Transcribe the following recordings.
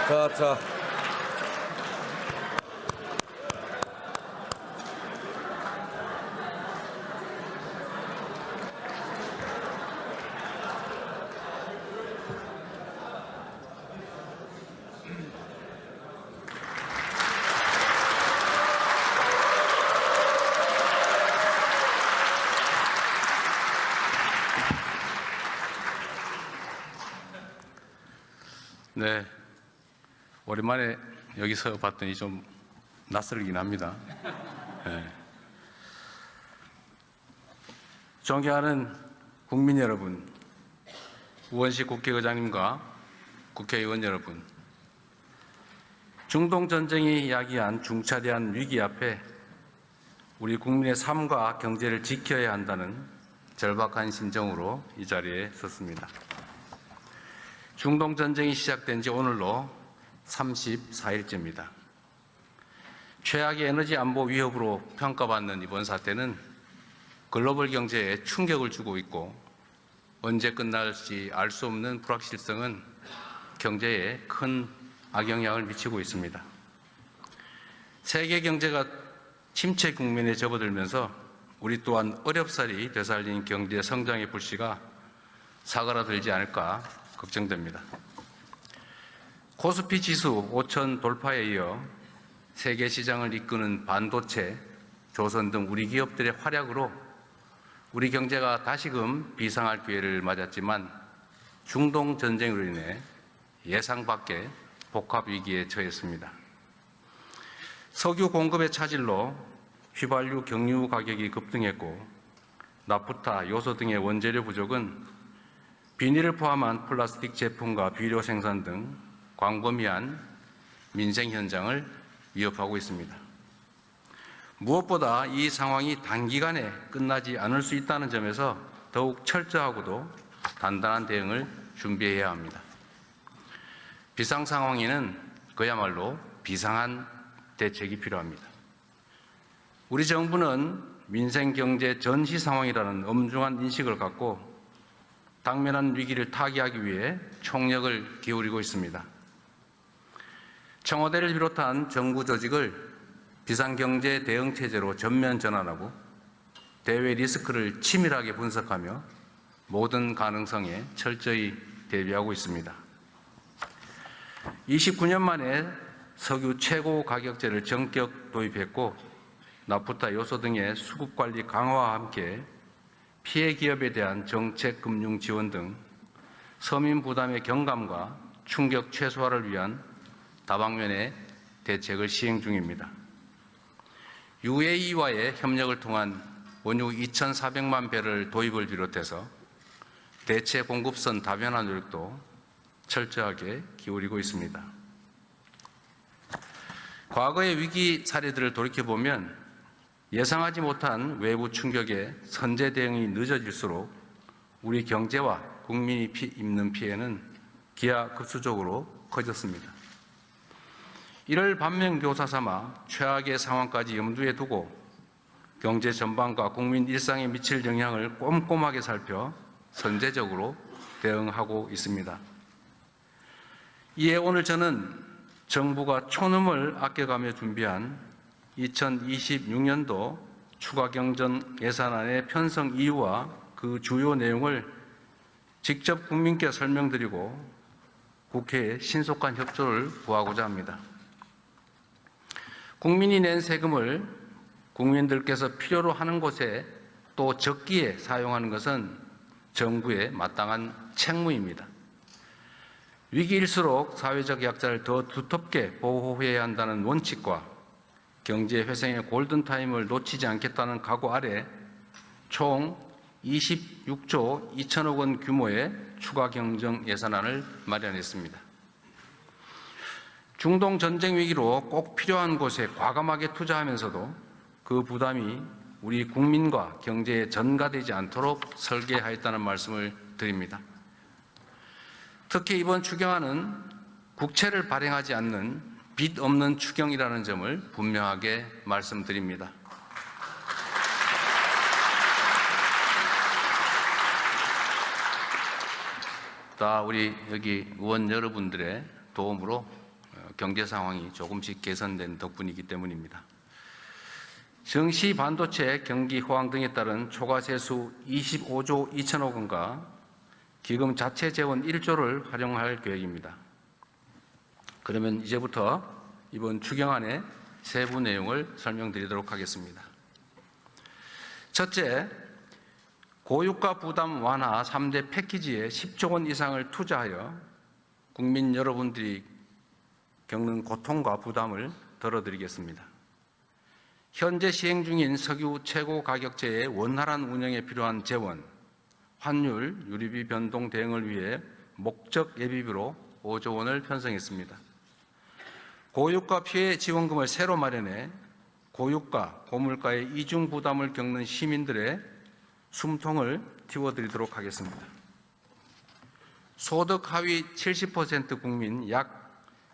자. 네, 오랜만에 여기서 봤더니 좀 낯설긴 합니다. 네. 존경하는 국민 여러분, 우원식 국회의장님과 국회의원 여러분, 중동전쟁이 야기한 중차대한 위기 앞에 우리 국민의 삶과 경제를 지켜야 한다는 절박한 심정으로 이 자리에 섰습니다. 중동전쟁이 시작된 지 오늘로 34일째입니다. 최악의 에너지 안보 위협으로 평가받는 이번 사태는 글로벌 경제에 충격을 주고 있고 언제 끝날지 알 수 없는 불확실성은 경제에 큰 악영향을 미치고 있습니다. 세계 경제가 침체 국면에 접어들면서 우리 또한 어렵사리 되살린 경제 성장의 불씨가 사그라들지 않을까 걱정됩니다. 코스피 지수 5천 돌파에 이어 세계 시장을 이끄는 반도체, 조선 등 우리 기업들의 활약으로 우리 경제가 다시금 비상할 기회를 맞았지만 중동 전쟁으로 인해 예상 밖의 복합 위기에 처했습니다. 석유 공급의 차질로 휘발유, 경유 가격이 급등했고 나프타, 요소 등의 원재료 부족은 비닐을 포함한 플라스틱 제품과 비료 생산 등 광범위한 민생 현장을 위협하고 있습니다. 무엇보다 이 상황이 단기간에 끝나지 않을 수 있다는 점에서 더욱 철저하고도 단단한 대응을 준비해야 합니다. 비상 상황에는 그야말로 비상한 대책이 필요합니다. 우리 정부는 민생 경제 전시 상황이라는 엄중한 인식을 갖고 당면한 위기를 타개하기 위해 총력을 기울이고 있습니다. 청와대를 비롯한 정부 조직을 비상경제 대응체제로 전면 전환하고 대외 리스크를 치밀하게 분석하며 모든 가능성에 철저히 대비하고 있습니다. 29년 만에 석유 최고 가격제를 전격 도입했고 나프타, 요소 등의 수급관리 강화와 함께 피해 기업에 대한 정책 금융 지원 등 서민 부담의 경감과 충격 최소화를 위한 다방면의 대책을 시행 중입니다. UAE와의 협력을 통한 원유 2,400만 배럴 도입을 비롯해서 대체 공급선 다변화 노력도 철저하게 기울이고 있습니다. 과거의 위기 사례들을 돌이켜보면 예상하지 못한 외부 충격에 선제 대응이 늦어질수록 우리 경제와 국민이 입는 피해는 기하급수적으로 커졌습니다. 이를 반면교사 삼아 최악의 상황까지 염두에 두고 경제 전반과 국민 일상에 미칠 영향을 꼼꼼하게 살펴 선제적으로 대응하고 있습니다. 이에 오늘 저는 정부가 촌음을 아껴가며 준비한 2026년도 추가경정 예산안의 편성 이유와 그 주요 내용을 직접 국민께 설명드리고 국회에 신속한 협조를 구하고자 합니다. 국민이 낸 세금을 국민들께서 필요로 하는 곳에 또 적기에 사용하는 것은 정부의 마땅한 책무입니다. 위기일수록 사회적 약자를 더 두텁게 보호해야 한다는 원칙과 경제 회생의 골든타임을 놓치지 않겠다는 각오 아래 총 26조 2천억 원 규모의 추가 경정 예산안을 마련했습니다. 중동 전쟁 위기로 꼭 필요한 곳에 과감하게 투자하면서도 그 부담이 우리 국민과 경제에 전가되지 않도록 설계하였다는 말씀을 드립니다. 특히 이번 추경안은 국채를 발행하지 않는 빚 없는 추경이라는 점을 분명하게 말씀드립니다. 다 우리 여기 의원 여러분들의 도움으로 경제 상황이 조금씩 개선된 덕분이기 때문입니다. 정시 반도체 경기 호황 등에 따른 초과 세수 25조 2천억 원과 기금 자체 재원 1조를 활용할 계획입니다. 그러면 이제부터 이번 추경안의 세부 내용을 설명드리도록 하겠습니다. 첫째, 고유가 부담 완화 3대 패키지에 10조 원 이상을 투자하여 국민 여러분들이 겪는 고통과 부담을 덜어드리겠습니다. 현재 시행 중인 석유 최고 가격제의 원활한 운영에 필요한 재원, 환율, 유류비 변동 대응을 위해 목적 예비비로 5조 원을 편성했습니다. 고유가 피해 지원금을 새로 마련해 고유가, 고물가의 이중 부담을 겪는 시민들의 숨통을 틔워드리도록 하겠습니다. 소득 하위 70% 국민 약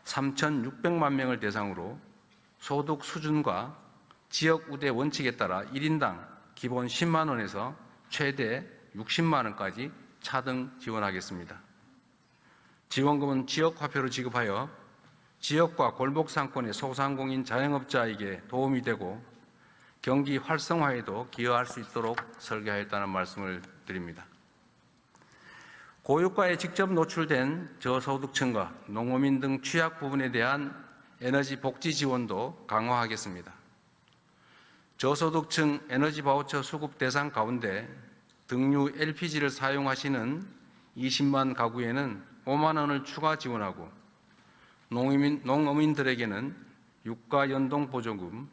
3,600만 명을 대상으로 소득 수준과 지역 우대 원칙에 따라 1인당 기본 10만 원에서 최대 60만 원까지 차등 지원하겠습니다. 지원금은 지역 화폐로 지급하여 지역과 골목 상권의 소상공인 자영업자에게 도움이 되고 경기 활성화에도 기여할 수 있도록 설계하였다는 말씀을 드립니다. 고유가에 직접 노출된 저소득층과 농어민 등 취약 부분에 대한 에너지 복지 지원도 강화하겠습니다. 저소득층 에너지 바우처 수급 대상 가운데 등유 LPG를 사용하시는 20만 가구에는 5만 원을 추가 지원하고 농어민들에게는 유가 연동 보조금,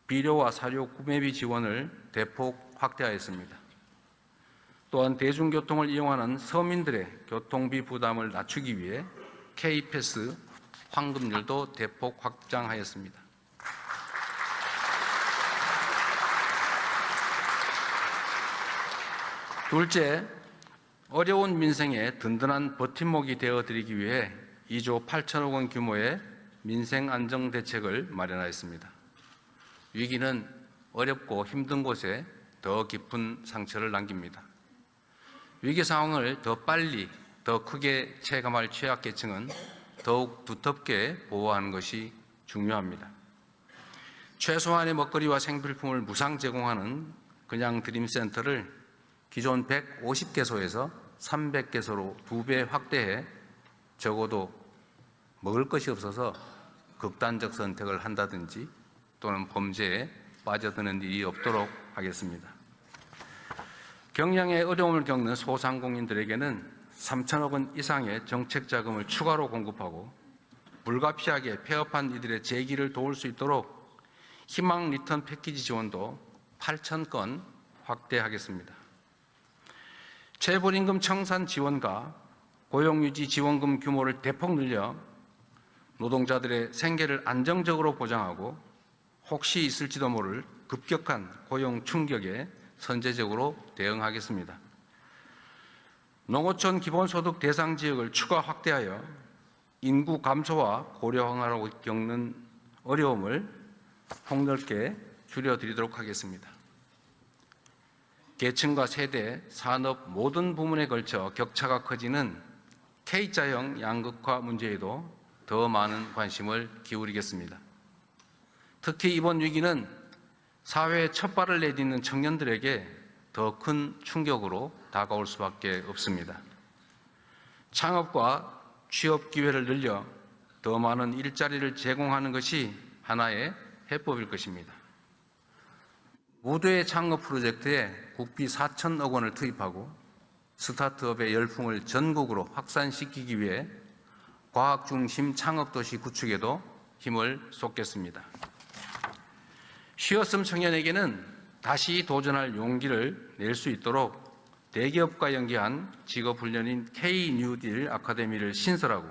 비료와 사료 구매비 지원을 대폭 확대하였습니다. 또한 대중교통을 이용하는 서민들의 교통비 부담을 낮추기 위해 K패스 환급률도 대폭 확장하였습니다. 둘째, 어려운 민생에 든든한 버팀목이 되어드리기 위해 2조 8천억 원 규모의 민생안정대책을 마련하였습니다. 위기는 어렵고 힘든 곳에 더 깊은 상처를 남깁니다. 위기 상황을 더 빨리, 더 크게 체감할 취약계층은 더욱 두텁게 보호하는 것이 중요합니다. 최소한의 먹거리와 생필품을 무상 제공하는 그냥 드림센터를 기존 150개소에서 300개소로 2배 확대해 적어도 먹을 것이 없어서 극단적 선택을 한다든지 또는 범죄에 빠져드는 일이 없도록 하겠습니다. 경영에 어려움을 겪는 소상공인들에게는 3천억 원 이상의 정책 자금을 추가로 공급하고 불가피하게 폐업한 이들의 재기를 도울 수 있도록 희망 리턴 패키지 지원도 8천 건 확대하겠습니다. 재벌임금 청산 지원과 고용유지 지원금 규모를 대폭 늘려 노동자들의 생계를 안정적으로 보장하고 혹시 있을지도 모를 급격한 고용 충격에 선제적으로 대응하겠습니다. 농어촌 기본소득 대상 지역을 추가 확대하여 인구 감소와 고령화로 겪는 어려움을 폭넓게 줄여드리도록 하겠습니다. 계층과 세대, 산업 모든 부문에 걸쳐 격차가 커지는 K자형 양극화 문제에도 더 많은 관심을 기울이겠습니다. 특히 이번 위기는 사회에 첫 발을 내딛는 청년들에게 더 큰 충격으로 다가올 수밖에 없습니다. 창업과 취업 기회를 늘려 더 많은 일자리를 제공하는 것이 하나의 해법일 것입니다. 무도의 창업 프로젝트에 국비 4천억 원을 투입하고 스타트업의 열풍을 전국으로 확산시키기 위해 과학 중심 창업도시 구축에도 힘을 쏟겠습니다. 쉬었음 청년에게는 다시 도전할 용기를 낼 수 있도록 대기업과 연계한 직업훈련인 K-뉴딜 아카데미를 신설하고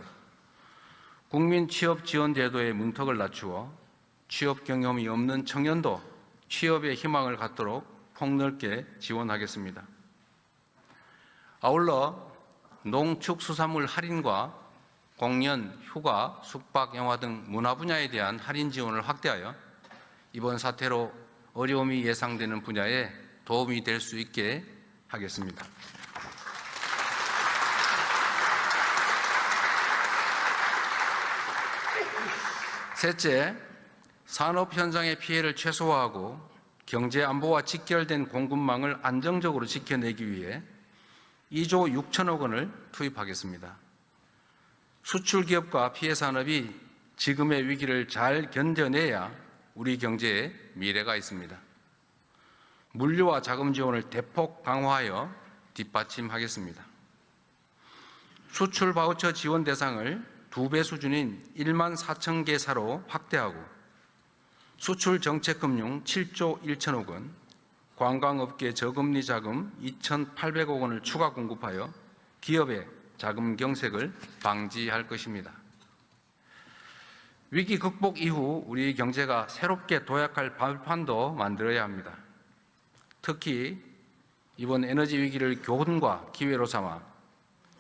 국민 취업 지원 제도의 문턱을 낮추어 취업 경험이 없는 청년도 취업의 희망을 갖도록 폭넓게 지원하겠습니다. 아울러 농축수산물 할인과 공연, 휴가, 숙박, 영화 등 문화 분야에 대한 할인 지원을 확대하여 이번 사태로 어려움이 예상되는 분야에 도움이 될 수 있게 하겠습니다. 셋째, 산업 현장의 피해를 최소화하고 경제 안보와 직결된 공급망을 안정적으로 지켜내기 위해 2조 6천억 원을 투입하겠습니다. 수출 기업과 피해 산업이 지금의 위기를 잘 견뎌내야 우리 경제에 미래가 있습니다. 물류와 자금 지원을 대폭 강화하여 뒷받침하겠습니다. 수출 바우처 지원 대상을 2배 수준인 1만 4천 개 사로 확대하고 수출 정책금융 7조 1천억 원, 관광업계 저금리 자금 2,800억 원을 추가 공급하여 기업의 자금 경색을 방지할 것입니다. 위기 극복 이후 우리 경제가 새롭게 도약할 발판도 만들어야 합니다. 특히 이번 에너지 위기를 교훈과 기회로 삼아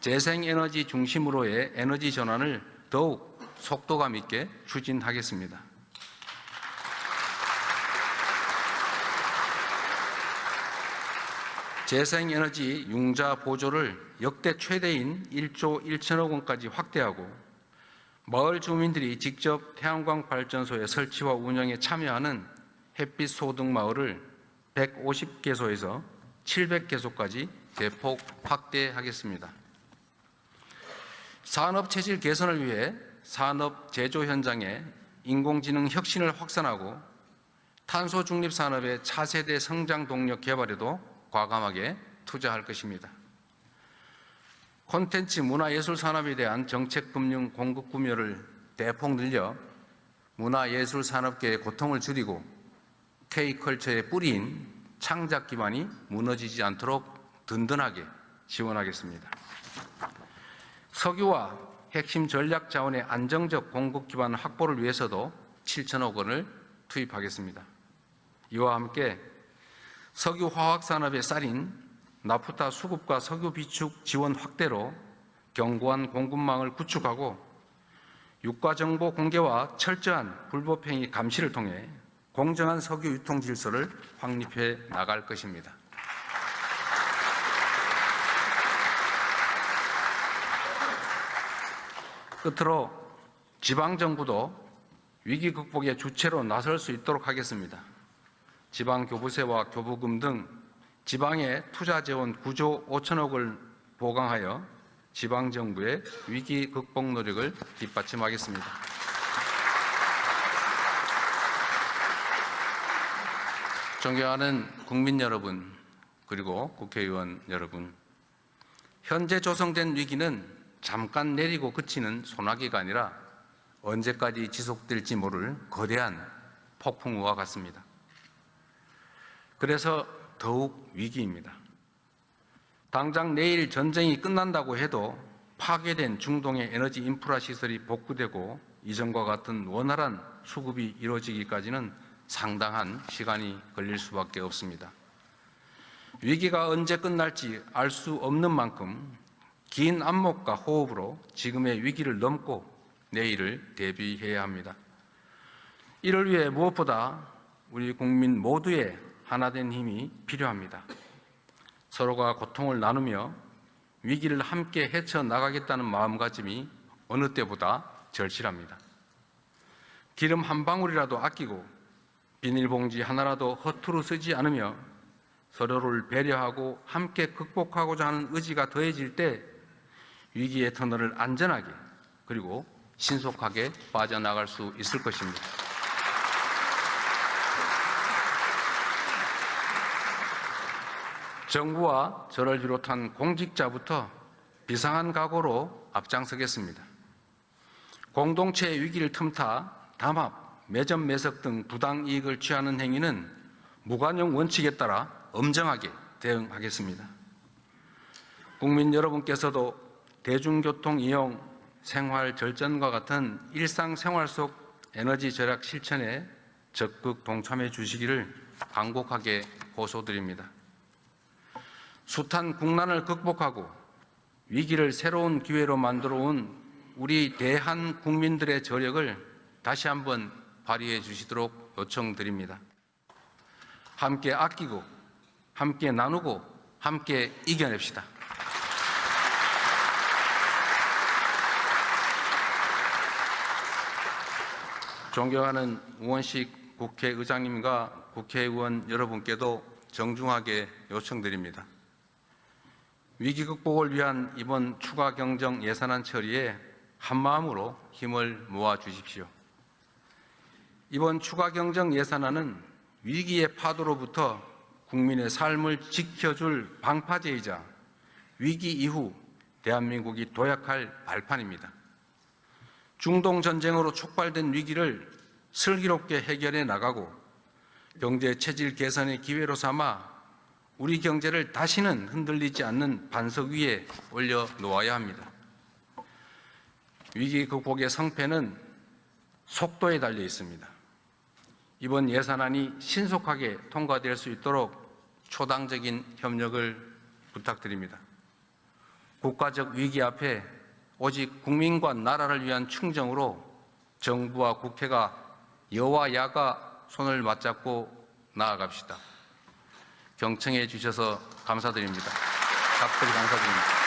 재생에너지 중심으로의 에너지 전환을 더욱 속도감 있게 추진하겠습니다. 재생에너지 융자 보조를 역대 최대인 1조 1천억 원까지 확대하고 마을 주민들이 직접 태양광 발전소의 설치와 운영에 참여하는 햇빛 소득 마을을 150개소에서 700개소까지 대폭 확대하겠습니다. 산업 체질 개선을 위해 산업 제조 현장에 인공지능 혁신을 확산하고 탄소 중립 산업의 차세대 성장 동력 개발에도 과감하게 투자할 것입니다. 콘텐츠 문화예술 산업에 대한 정책 금융 공급 구매를 대폭 늘려 문화예술 산업계의 고통을 줄이고 K컬처의 뿌리인 창작 기반이 무너지지 않도록 든든하게 지원하겠습니다. 석유와 핵심 전략 자원의 안정적 공급 기반 확보를 위해서도 7천억 원을 투입하겠습니다. 이와 함께 석유 화학 산업의 쌀인 나프타 수급과 석유 비축 지원 확대로 견고한 공급망을 구축하고 유가 정보 공개와 철저한 불법 행위 감시를 통해 공정한 석유 유통 질서를 확립해 나갈 것입니다. 끝으로 지방정부도 위기 극복의 주체로 나설 수 있도록 하겠습니다. 지방교부세와 교부금 등 지방의 투자 재원 9조 5천억을 보강하여 지방정부의 위기 극복 노력을 뒷받침하겠습니다. 존경하는 국민 여러분, 그리고 국회의원 여러분, 현재 조성된 위기는 잠깐 내리고 그치는 소나기가 아니라 언제까지 지속될지 모를 거대한 폭풍우와 같습니다. 그래서 더욱 위기입니다. 당장 내일 전쟁이 끝난다고 해도 파괴된 중동의 에너지 인프라 시설이 복구되고 이전과 같은 원활한 수급이 이루어지기까지는 상당한 시간이 걸릴 수밖에 없습니다. 위기가 언제 끝날지 알 수 없는 만큼 긴 안목과 호흡으로 지금의 위기를 넘고 내일을 대비해야 합니다. 이를 위해 무엇보다 우리 국민 모두의 하나된 힘이 필요합니다. 서로가 고통을 나누며 위기를 함께 헤쳐나가겠다는 마음가짐이 어느 때보다 절실합니다. 기름 한 방울이라도 아끼고 비닐봉지 하나라도 허투루 쓰지 않으며 서로를 배려하고 함께 극복하고자 하는 의지가 더해질 때 위기의 터널을 안전하게 그리고 신속하게 빠져나갈 수 있을 것입니다. 정부와 저를 비롯한 공직자부터 비상한 각오로 앞장서겠습니다. 공동체의 위기를 틈타 담합, 매점 매석 등 부당 이익을 취하는 행위는 무관용 원칙에 따라 엄정하게 대응하겠습니다. 국민 여러분께서도 대중교통 이용, 생활 절전과 같은 일상생활 속 에너지 절약 실천에 적극 동참해 주시기를 간곡하게 호소드립니다. 숱한 국난을 극복하고 위기를 새로운 기회로 만들어 온 우리 대한 국민들의 저력을 다시 한번 발휘해 주시도록 요청드립니다. 함께 아끼고, 함께 나누고, 함께 이겨냅시다. 존경하는 우원식 국회의장님과 국회의원 여러분께도 정중하게 요청드립니다. 위기 극복을 위한 이번 추가 경정 예산안 처리에 한마음으로 힘을 모아 주십시오. 이번 추가 경정 예산안은 위기의 파도로부터 국민의 삶을 지켜줄 방파제이자 위기 이후 대한민국이 도약할 발판입니다. 중동 전쟁으로 촉발된 위기를 슬기롭게 해결해 나가고 경제 체질 개선의 기회로 삼아 우리 경제를 다시는 흔들리지 않는 반석 위에 올려놓아야 합니다. 위기 극복의 성패는 속도에 달려 있습니다. 이번 예산안이 신속하게 통과될 수 있도록 초당적인 협력을 부탁드립니다. 국가적 위기 앞에 오직 국민과 나라를 위한 충정으로 정부와 국회가 여와 야가 손을 맞잡고 나아갑시다. 경청해 주셔서 감사드립니다. 각별히 감사드립니다.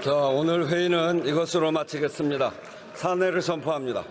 자, 오늘 회의는 이것으로 마치겠습니다. 사내를 선포합니다.